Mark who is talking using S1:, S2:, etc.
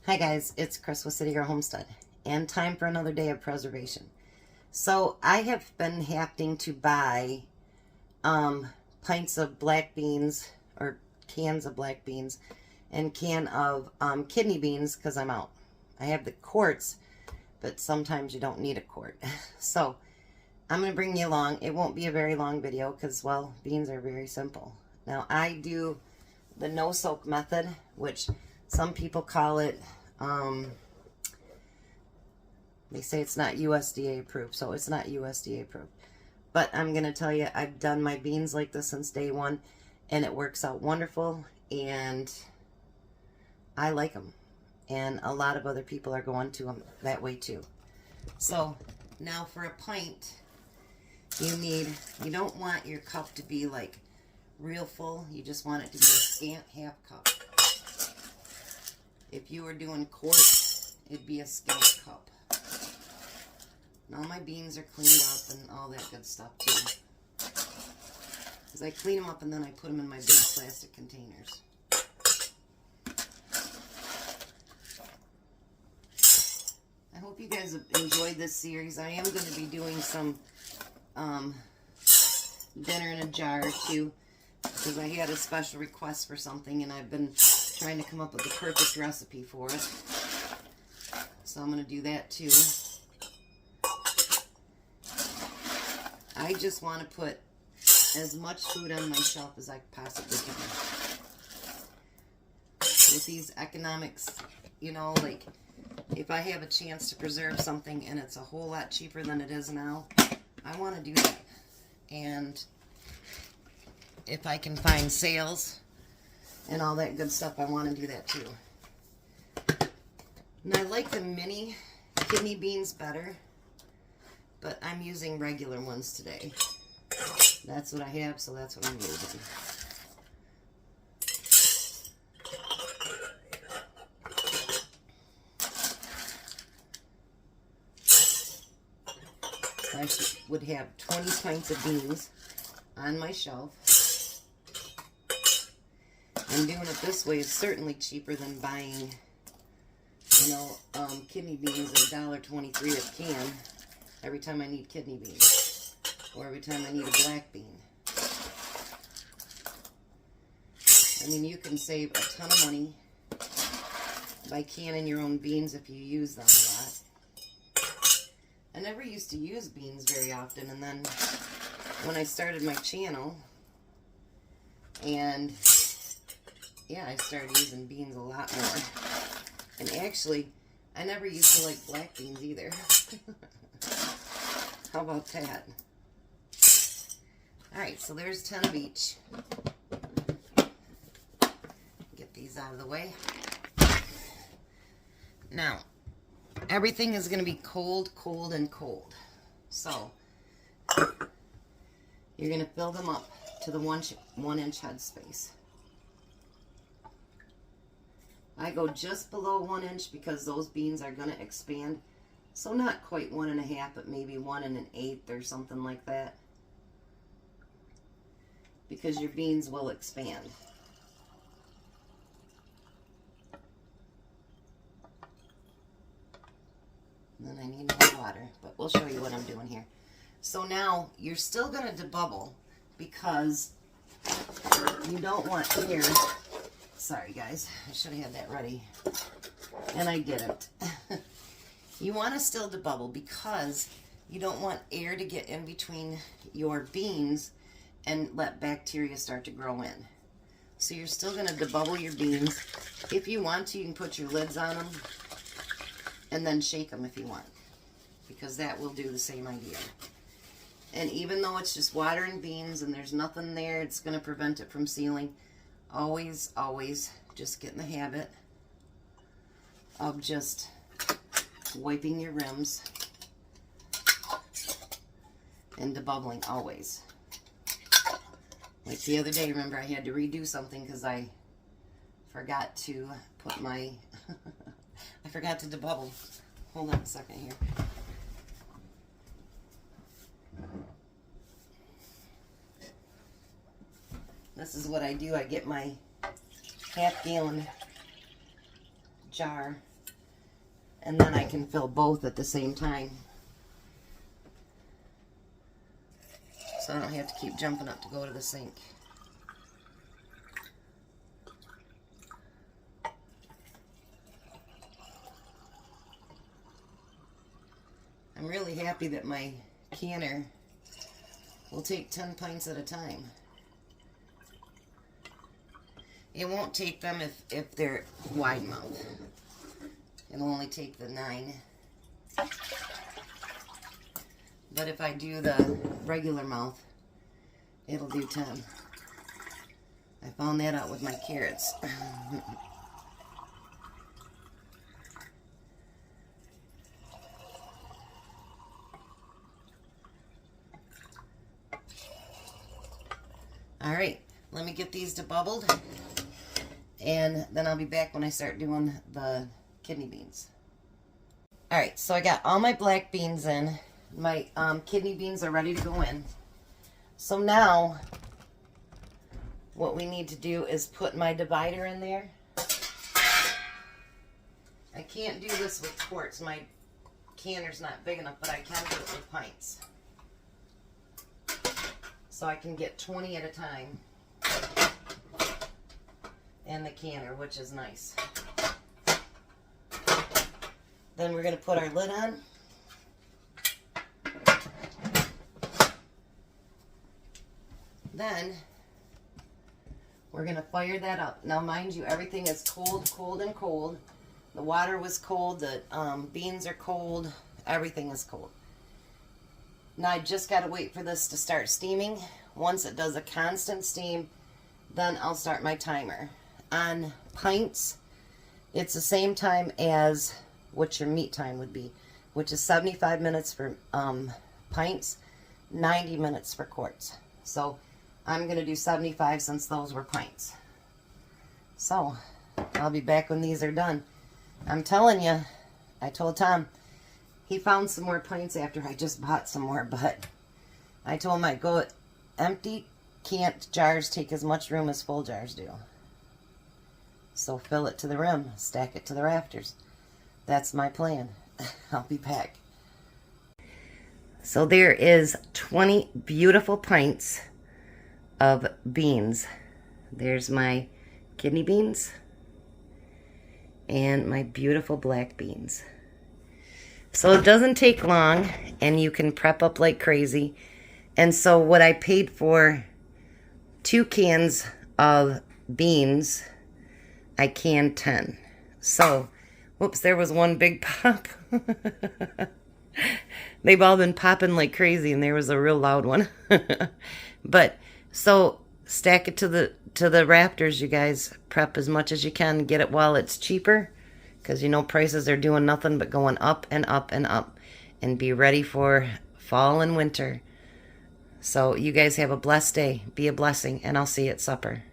S1: Hi guys, it's Chris with City Girl Homestead, and time for another day of preservation. So I have been having to buy pints of black beans, or cans of black beans, and can of kidney beans because I'm out. I have the quarts, but sometimes you don't need a quart. So I'm going to bring you along. It won't be a very long video because, well, beans are very simple. Now I do the no soak method, which some people call it, they say it's not USDA approved, so it's not USDA approved. But I'm going to tell you, I've done my beans like this since day one, and it works out wonderful, and I like them. And a lot of other people are going to them that way too. So now for a pint, you don't want your cup to be like real full. You just want it to be a scant half cup. If you were doing quarts, it'd be a scant cup. And all my beans are cleaned up and all that good stuff too. Because I clean them up and then I put them in my big plastic containers. I hope you guys have enjoyed this series. I am going to be doing some dinner in a jar or two, because I had a special request for something and I've been trying to come up with the perfect recipe for it. So I'm going to do that too. I just want to put as much food on my shelf as I possibly can. With these economics, you know, like if I have a chance to preserve something and it's a whole lot cheaper than it is now, I want to do that. And if I can find sales and all that good stuff, I want to do that too. And I like the mini kidney beans better, but I'm using regular ones today. That's what I have, so that's what I'm using. I would have 20 pints of beans on my shelf. And doing it this way is certainly cheaper than buying, you know, kidney beans at $1.23 a can every time I need kidney beans, or every time I need a black bean. I mean, you can save a ton of money by canning your own beans if you use them a lot. I never used to use beans very often, and then when I started my channel, and yeah, I started using beans a lot more. And actually, I never used to like black beans either. How about that? Alright, so there's 10 of each. Get these out of the way. Now, everything is going to be cold, cold, and cold. So, you're going to fill them up to the 1 inch head space. I go just below 1 inch because those beans are going to expand. So not quite 1 1/2, but maybe 1 1/8 or something like that. Because your beans will expand. And then I need more water, but we'll show you what I'm doing here. So now you're still going to debubble because you don't want air. Sorry guys, I should have had that ready, and I didn't. You want to still debubble because you don't want air to get in between your beans and let bacteria start to grow in. So you're still going to debubble your beans. If you want to, you can put your lids on them and then shake them if you want, because that will do the same idea. And even though it's just water and beans and there's nothing there, it's going to prevent it from sealing. Always, always just get in the habit of just wiping your rims and debubbling always. Like the other day, remember I had to redo something because I forgot to put my, I forgot to debubble. Hold on a second here. This is what I do. I get my half-gallon jar And then I can fill both at the same time. So I don't have to keep jumping up to go to the sink. I'm really happy that my canner will take 10 pints at a time. It won't take them if they're wide mouth. It'll only take the 9. But if I do the regular mouth, it'll do 10. I found that out with my carrots. Alright, let me get these debubbled, and then I'll be back when I start doing the kidney beans. Alright, so I got all my black beans in. My kidney beans are ready to go in. So now, what we need to do is put my divider in there. I can't do this with quarts. My canner's not big enough, but I can do it with pints. So I can get 20 at a time in the canner, which is nice. Then we're going to put our lid on. Then we're going to fire that up. Now mind you, everything is cold, cold, and cold. The water was cold, the beans are cold, everything is cold. Now I just got to wait for this to start steaming. Once it does a constant steam, then I'll start my timer. On pints, it's the same time as what your meat time would be, which is 75 minutes for pints, 90 minutes for quarts. So I'm going to do 75 since those were pints. So I'll be back when these are done. I'm telling you, I told Tom, he found some more pints after I just bought some more, but I told him I'd go empty canned jars take as much room as full jars do. So fill it to the rim, stack it to the rafters. That's my plan. I'll be back. So there is 20 beautiful pints of beans. There's my kidney beans and my beautiful black beans. So it doesn't take long, and you can prep up like crazy. And so what I paid for 2 cans of beans, I canned 10. So, whoops, there was one big pop. They've all been popping like crazy, and there was a real loud one. But, so, stack it to the rafters, you guys. Prep as much as you can. Get it while it's cheaper. Because you know prices are doing nothing but going up and up and up. And be ready for fall and winter. So you guys have a blessed day. Be a blessing. And I'll see you at supper.